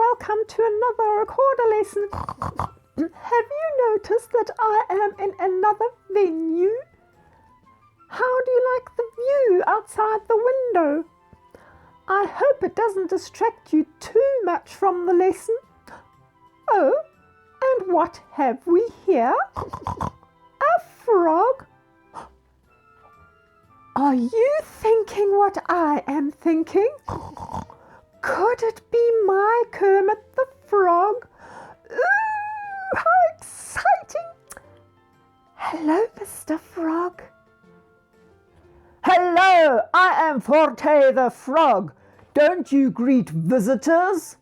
welcome to another recorder lesson. Have you noticed that I am in another venue? How do you like the view outside the window? I hope it doesn't distract you too much from the lesson. Oh, and what have we here? A frog? Are you thinking what I am thinking? Could it be my Kermit the Frog? Ooh, how exciting! Hello, Mr. Frog. Hello, I am Forte the Frog. Don't you greet visitors?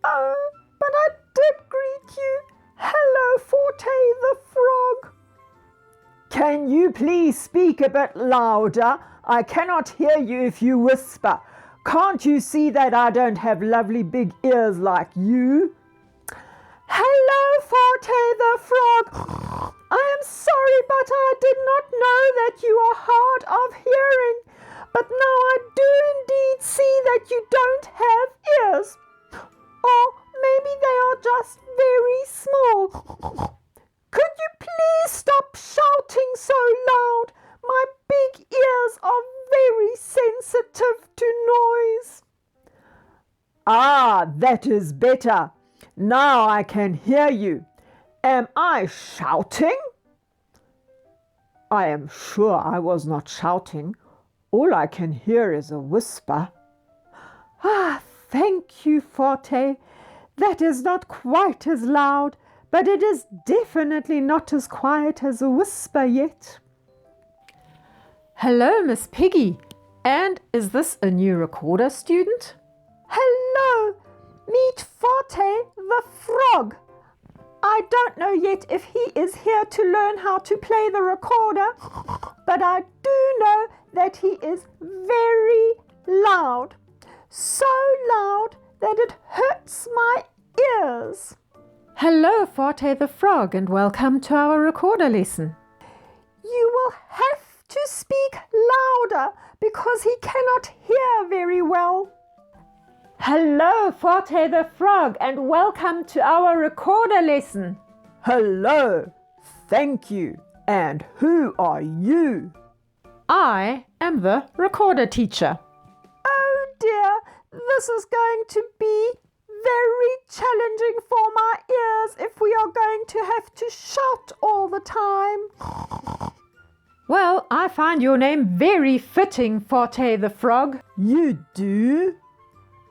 Oh, but I did greet you. Hello, Forte the Frog. Can you please speak a bit louder? I cannot hear you if you whisper. Can't you see that I don't have lovely big ears like you? Hello, Forte the Frog. I am sorry, but I did not know that you are hard of hearing. But now I do indeed see that you don't have ears. Or maybe they are just very small. Could you please stop shouting so loud? My big ears are very sensitive to noise. Ah, that is better. Now I can hear you. Am I shouting? I am sure I was not shouting. All I can hear is a whisper. Ah, thank you, Forte. That is not quite as loud, but it is definitely not as quiet as a whisper yet. Hello, Miss Piggy. And is this a new recorder student? Hello. Meet Forte the Frog. I don't know yet if he is here to learn how to play the recorder, but I do know that he is very loud. So loud that it hurts my ears. Hello, Forte the Frog, and welcome to our recorder lesson. You will have to speak louder because he cannot hear very well. Hello, Forte the Frog, and welcome to our recorder lesson. Hello, thank you. And who are you? I am the recorder teacher. Oh dear, this is going to be very challenging for my ears if we are going to have to shout all the time. Well, I find your name very fitting, Forte the Frog. You do?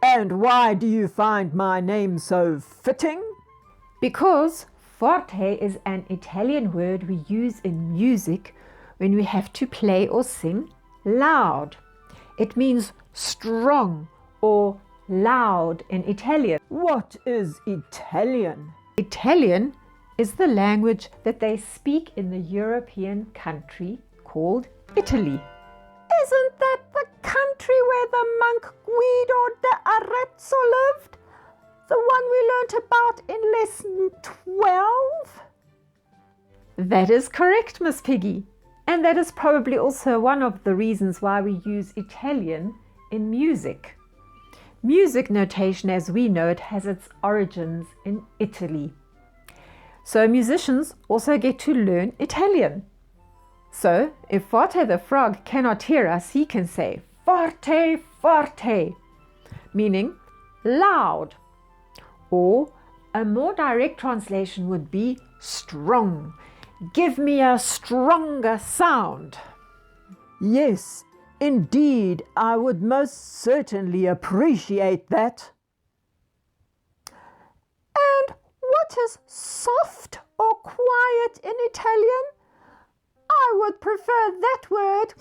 And why do you find my name so fitting? Because forte is an Italian word we use in music when we have to play or sing loud. It means strong or loud in Italian. What is Italian? Italian is the language that they speak in the European country called Italy. Isn't that the country where the monk Guido de Arezzo lived? The one we learnt about in lesson 12? That is correct, Miss Piggy. And that is probably also one of the reasons why we use Italian in music. Music notation, as we know it, has its origins in Italy. So musicians also get to learn Italian. So, if Forte the Frog cannot hear us, he can say forte, forte, meaning loud. Or a more direct translation would be strong. Give me a stronger sound. Yes, indeed, I would most certainly appreciate that. And what is soft or quiet in Italian? I would prefer that word.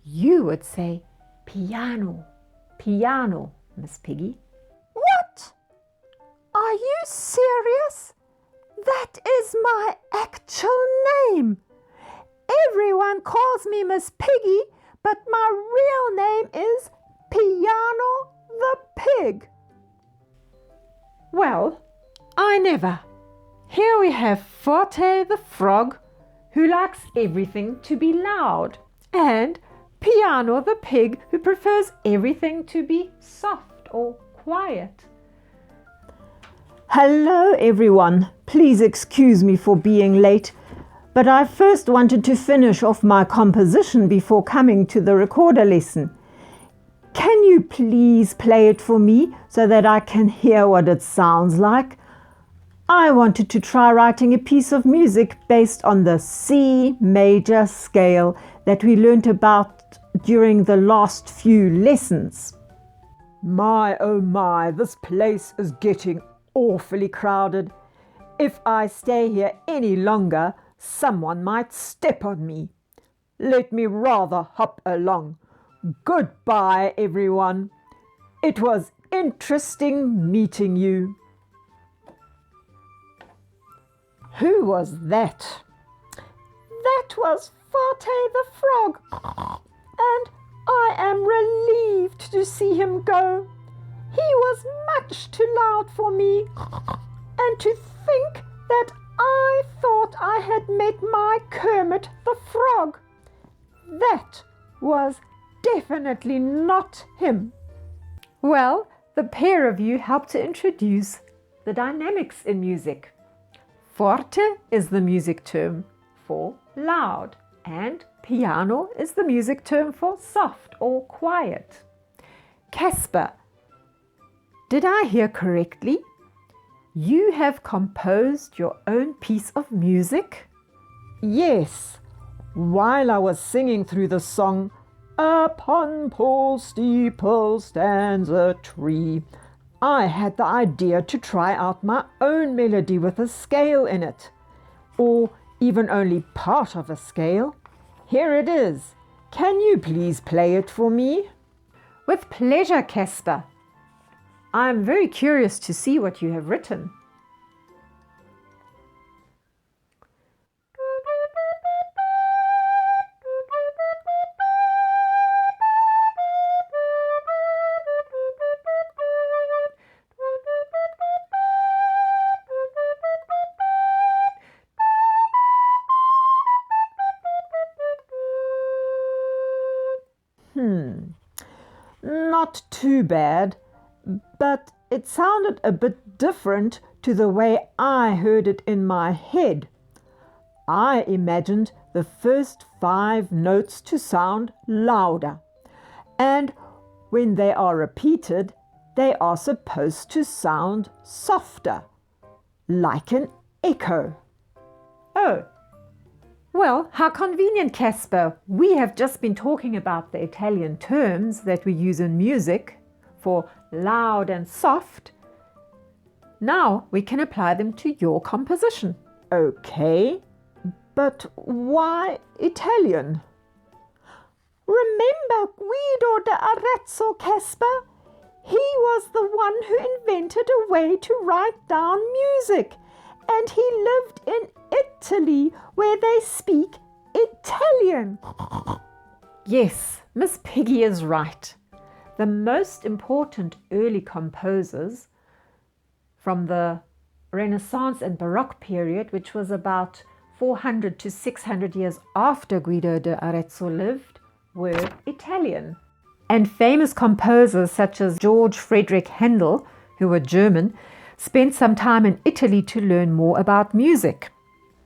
You would say piano. Piano, Miss Piggy. What? Are you serious? That is my actual name. Everyone calls me Miss Piggy, but my real name is Piano the Pig. Well, I never. Here we have Forte the Frog, who likes everything to be loud, and Piano the Pig, who prefers everything to be soft or quiet. Hello everyone, please excuse me for being late, but I first wanted to finish off my composition before coming to the recorder lesson. Can you please play it for me so that I can hear what it sounds like? I wanted to try writing a piece of music based on the C major scale that we learnt about during the last few lessons. My oh my, this place is getting awfully crowded. If I stay here any longer, someone might step on me. Let me rather hop along. Goodbye, everyone. It was interesting meeting you. Who was that? That was Forte the Frog, and I am relieved to see him go. He was much too loud for me, and to think that I thought I had met my Kermit the Frog. That was definitely not him. Well, the pair of you helped to introduce the dynamics in music. Forte is the music term for loud, and piano is the music term for soft or quiet. Casper, did I hear correctly? You have composed your own piece of music? Yes, while I was singing through the song, "Upon Paul's steeple stands a tree," I had the idea to try out my own melody with a scale in it, or even only part of a scale. Here it is. Can you please play it for me? With pleasure, Casper. I am very curious to see what you have written. Not too bad, but it sounded a bit different to the way I heard it in my head. I imagined the first 5 notes to sound louder, and when they are repeated, they are supposed to sound softer, like an echo. Oh, well, how convenient, Casper. We have just been talking about the Italian terms that we use in music for loud and soft. Now we can apply them to your composition. Okay, but why Italian? Remember Guido de Arezzo, Casper? He was the one who invented a way to write down music, and he lived in Italy, where they speak Italian. Yes, Miss Piggy is right. The most important early composers from the Renaissance and Baroque period, which was about 400 to 600 years after Guido de Arezzo lived, were Italian. And famous composers such as George Friedrich Handel, who were German, spent some time in Italy to learn more about music.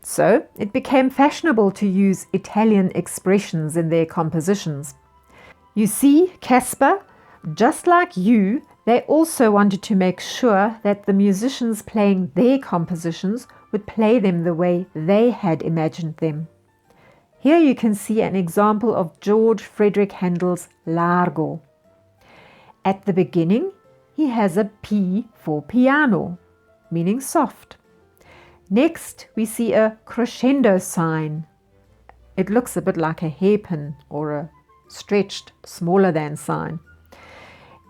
So it became fashionable to use Italian expressions in their compositions. You see, Casper, just like you, they also wanted to make sure that the musicians playing their compositions would play them the way they had imagined them. Here you can see an example of George Friedrich Handel's Largo. At the beginning, he has a P for piano, meaning soft. Next, we see a crescendo sign. It looks a bit like a hairpin or a stretched, smaller than sign.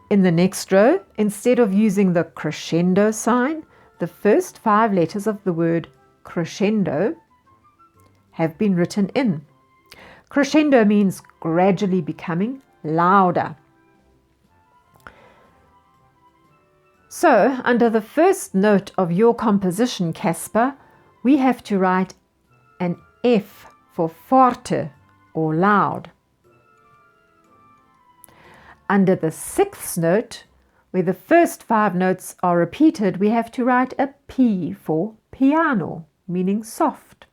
In the next row, instead of using the crescendo sign, the first 5 letters of the word crescendo have been written in. Crescendo means gradually becoming louder. So, under the first note of your composition, Casper, we have to write an F for forte or loud. Under the 6th note, where the first 5 notes are repeated, we have to write a P for piano, meaning soft.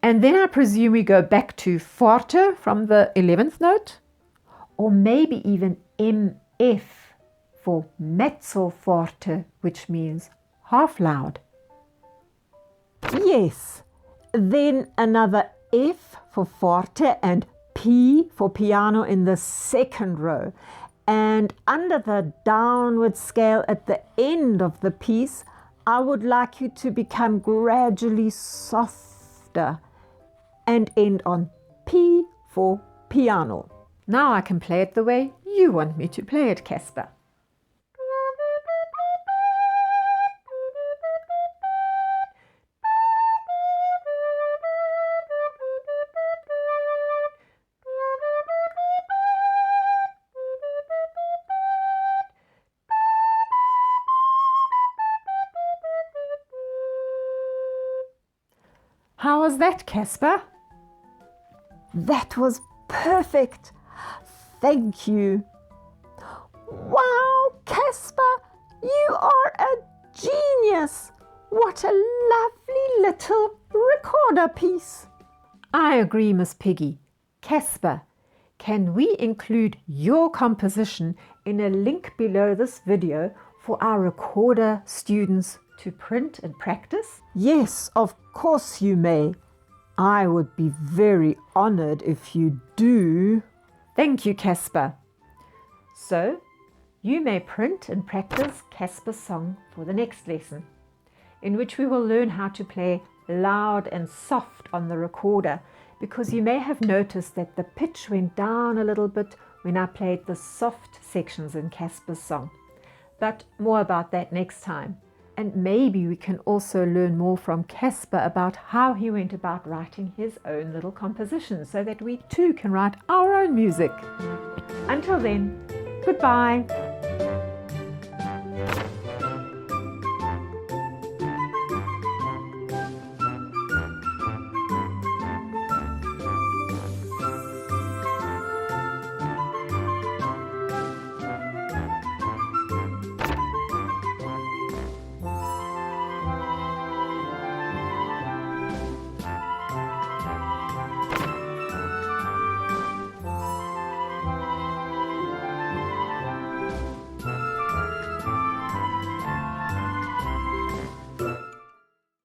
And then I presume we go back to forte from the 11th note, or maybe even MF for mezzo forte, which means half loud. Yes, then another F for forte and P for piano in the 2nd row. And under the downward scale at the end of the piece, I would like you to become gradually softer and end on P for piano. Now I can play it the way you want me to play it, Casper. How was that, Casper? That was perfect. Thank you. Wow, Casper, you are a genius. What a lovely little recorder piece. I agree, Miss Piggy. Casper, can we include your composition in a link below this video for our recorder students to print and practice? Yes, of course you may. I would be very honored if you do. Thank you, Casper. So, you may print and practice Casper's song for the next lesson, in which we will learn how to play loud and soft on the recorder, because you may have noticed that the pitch went down a little bit when I played the soft sections in Casper's song. But more about that next time. And maybe we can also learn more from Casper about how he went about writing his own little compositions, so that we too can write our own music. Until then, goodbye.